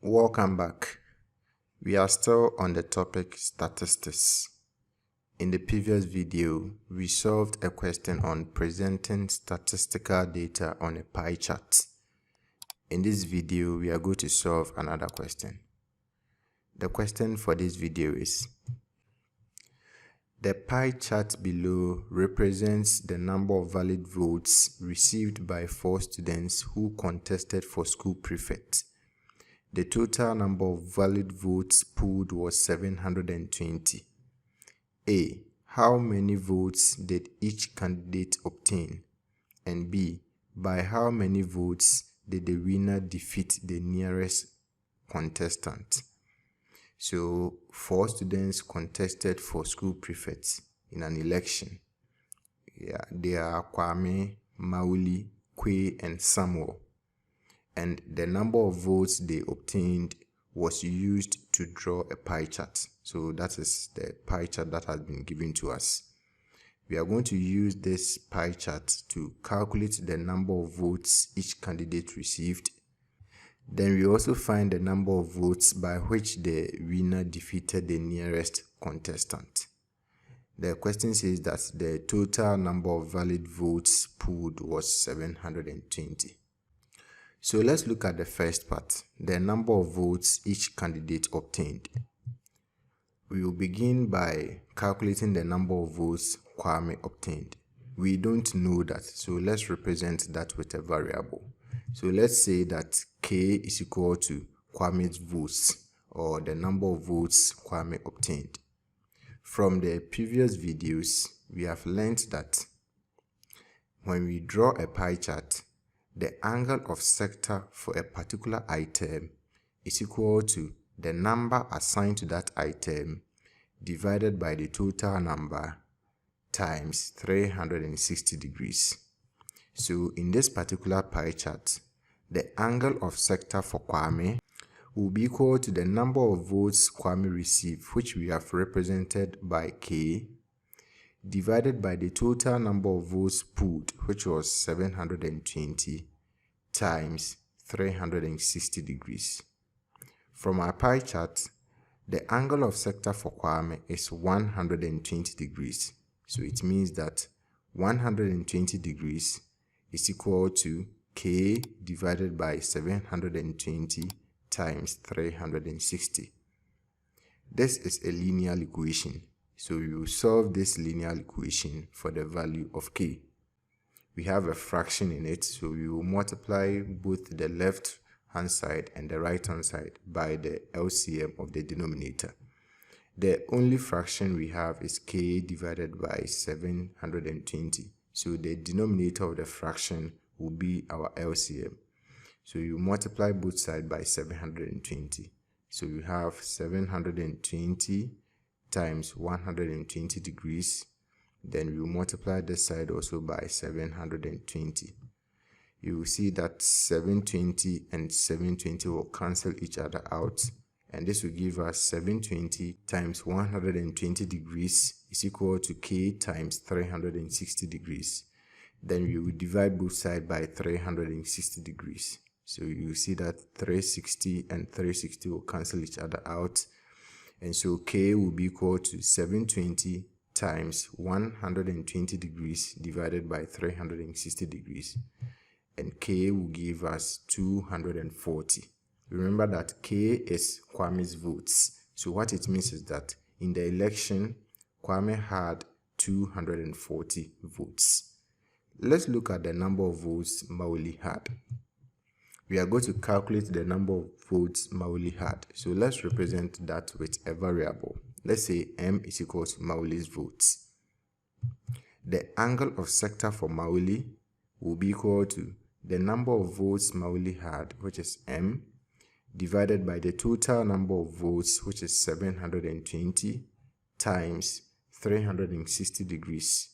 Welcome back. We are still on the topic statistics. In the previous video, we solved a question on presenting statistical data on a pie chart. In this video, we are going to solve another question. The question for this video is: the pie chart below represents the number of valid votes received by 4 students who contested for school prefect. The total number of valid votes pooled was 720. A. How many votes did each candidate obtain? And B. By how many votes did the winner defeat the nearest contestant? So, 4 students contested for school prefects in an election. They are Kwame, Mauli, Kwe, and Samuel. And the number of votes they obtained was used to draw a pie chart. So that is the pie chart that has been given to us. We are going to use this pie chart to calculate the number of votes each candidate received. Then we also find the number of votes by which the winner defeated the nearest contestant. The question says that the total number of valid votes pooled was 720. So let's look at the first part, the number of votes each candidate obtained. We will begin by calculating the number of votes Kwame obtained. We don't know that, so let's represent that with a variable. So let's say that K is equal to Kwame's votes, or the number of votes Kwame obtained. From the previous videos, we have learned that when we draw a pie chart, the angle of sector for a particular item is equal to the number assigned to that item divided by the total number times 360 degrees. So in this particular pie chart, the angle of sector for Kwame will be equal to the number of votes Kwame received, which we have represented by K, divided by the total number of votes pooled, which was 720, times 360 degrees. From our pie chart, the angle of sector for Kwame is 120 degrees. So it means that 120 degrees is equal to K divided by 720 times 360. This is a linear equation. So we will solve this linear equation for the value of K. We have a fraction in it, so we will multiply both the left hand side and the right hand side by the LCM of the denominator. The only fraction we have is K divided by 720. So the denominator of the fraction will be our LCM. So you multiply both sides by 720. So you have 720 times 120 degrees. Then we will multiply this side also by 720. You will see that 720 and 720 will cancel each other out. And this will give us 720 times 120 degrees is equal to K times 360 degrees. Then we will divide both sides by 360 degrees. So you will see that 360 and 360 will cancel each other out. And so K will be equal to 720 times 120 degrees divided by 360 degrees. And K will give us 240. Remember that K is Kwame's votes. So what it means is that in the election, Kwame had 240 votes. Let's look at the number of votes Mauli had. We are going to calculate the number of votes Mauli had. So let's represent that with a variable. Let's say M is equal to Mauli's votes. The angle of sector for Mauli will be equal to the number of votes Mauli had, which is M, divided by the total number of votes, which is 720, times 360 degrees.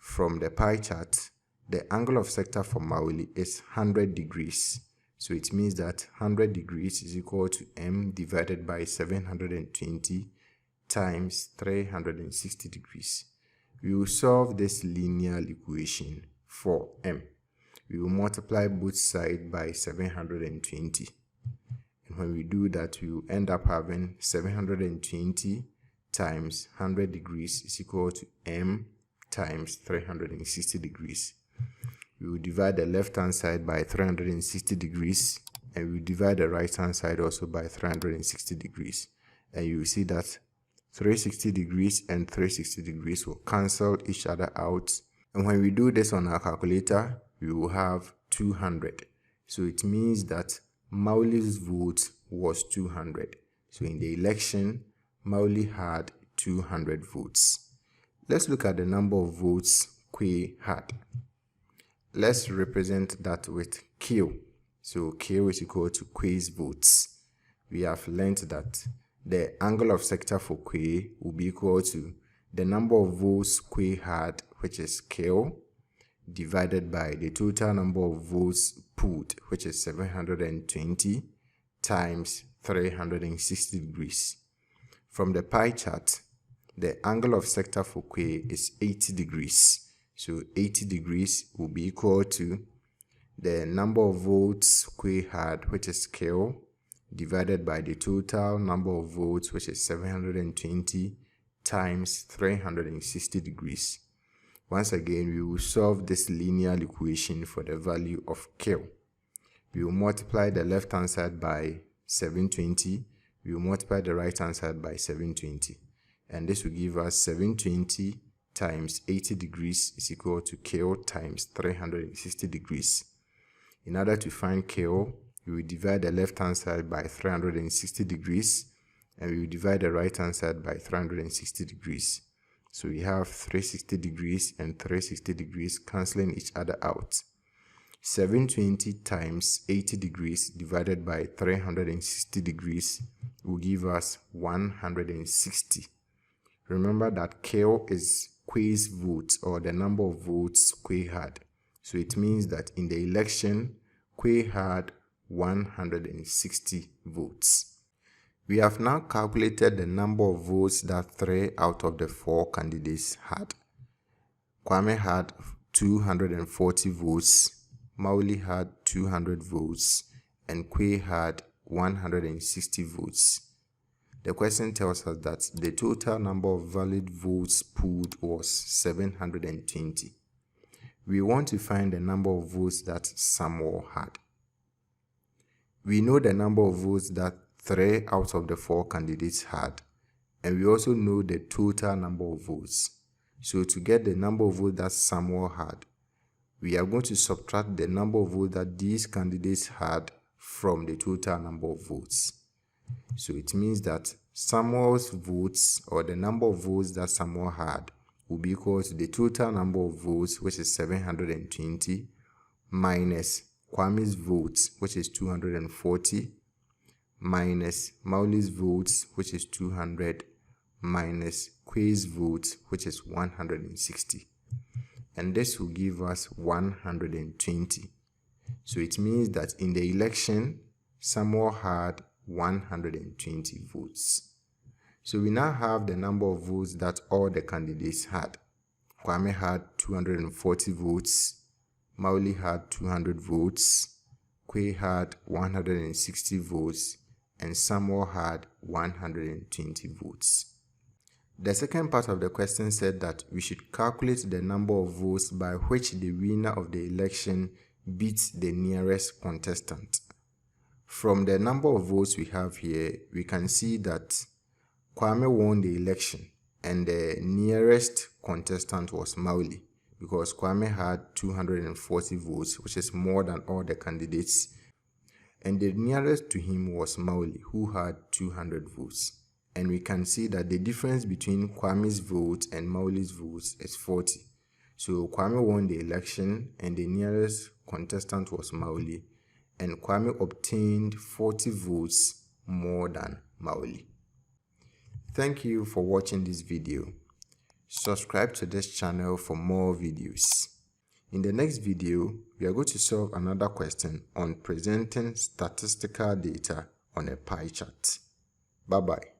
From the pie chart, the angle of sector for Mauli is 100 degrees. So it means that 100 degrees is equal to M divided by 720 times 360 degrees. We will solve this linear equation for M. We will multiply both sides by 720. when we do that, we will end up having 720 times 100 degrees is equal to m times 360 degrees. We will divide the left hand side by 360 degrees, and we will divide the right hand side also by 360 degrees. And you will see that 360 degrees and 360 degrees will cancel each other out. And when we do this on our calculator, we will have 200. So it means that Mauli's vote was 200. So in the election, Mauli had 200 votes. Let's look at the number of votes Quaye had. Let's represent that with Q. So Q is equal to Quaye's votes. We have learned that the angle of sector for Quaye will be equal to the number of votes Quaye had, which is Q, divided by the total number of votes pooled, which is 720, times 360 degrees. From the pie chart, the angle of sector for Quaye is 80 degrees. So 80 degrees will be equal to the number of votes Quaye had, which is Q, divided by the total number of votes, which is 720, times 360 degrees. Once again, we will solve this linear equation for the value of Q. We will multiply the left hand side by 720. We will multiply the right hand side by 720. And this will give us 720 times 80 degrees is equal to Q times 360 degrees. In order to find Q, we will divide the left hand side by 360 degrees, and we will divide the right hand side by 360 degrees. So we have 360 degrees and 360 degrees cancelling each other out. 720 times 80 degrees divided by 360 degrees will give us 160. Remember that Q is Quaye's votes, or the number of votes Quaye had. So it means that in the election, Quaye had 160 votes. We have now calculated the number of votes that 3 out of the 4 candidates had. Kwame had 240 votes, Mauli had 200 votes, and Quaye had 160 votes. The question tells us that the total number of valid votes pooled was 720. We want to find the number of votes that Samuel had. We know the number of votes that 3 out of the 4 candidates had, and we also know the total number of votes. So to get the number of votes that Samuel had, we are going to subtract the number of votes that these candidates had from the total number of votes. So it means that Samuel's votes, or the number of votes that Samuel had, will be equal to the total number of votes, which is 720, minus Kwame's votes, which is 240, minus Mauli's votes, which is 200, minus Quaye's votes, which is 160. And this will give us 120. So it means that in the election, Samuel had 120 votes. So we now have the number of votes that all the candidates had. Kwame had 240 votes, Mauli had 200 votes, Quaye had 160 votes, and Samuel had 120 votes. The second part of the question said that we should calculate the number of votes by which the winner of the election beats the nearest contestant. From the number of votes we have here, we can see that Kwame won the election and the nearest contestant was Mauli, because Kwame had 240 votes, which is more than all the candidates, and the nearest to him was Mauli, who had 200 votes. And we can see that the difference between Kwame's vote and Mauli's votes is 40. So Kwame won the election and the nearest contestant was Mauli, and Kwame obtained 40 votes more than Mauli. Thank you for watching this video. Subscribe to this channel for more videos. In the next video, we are going to solve another question on presenting statistical data on a pie chart. Bye-bye.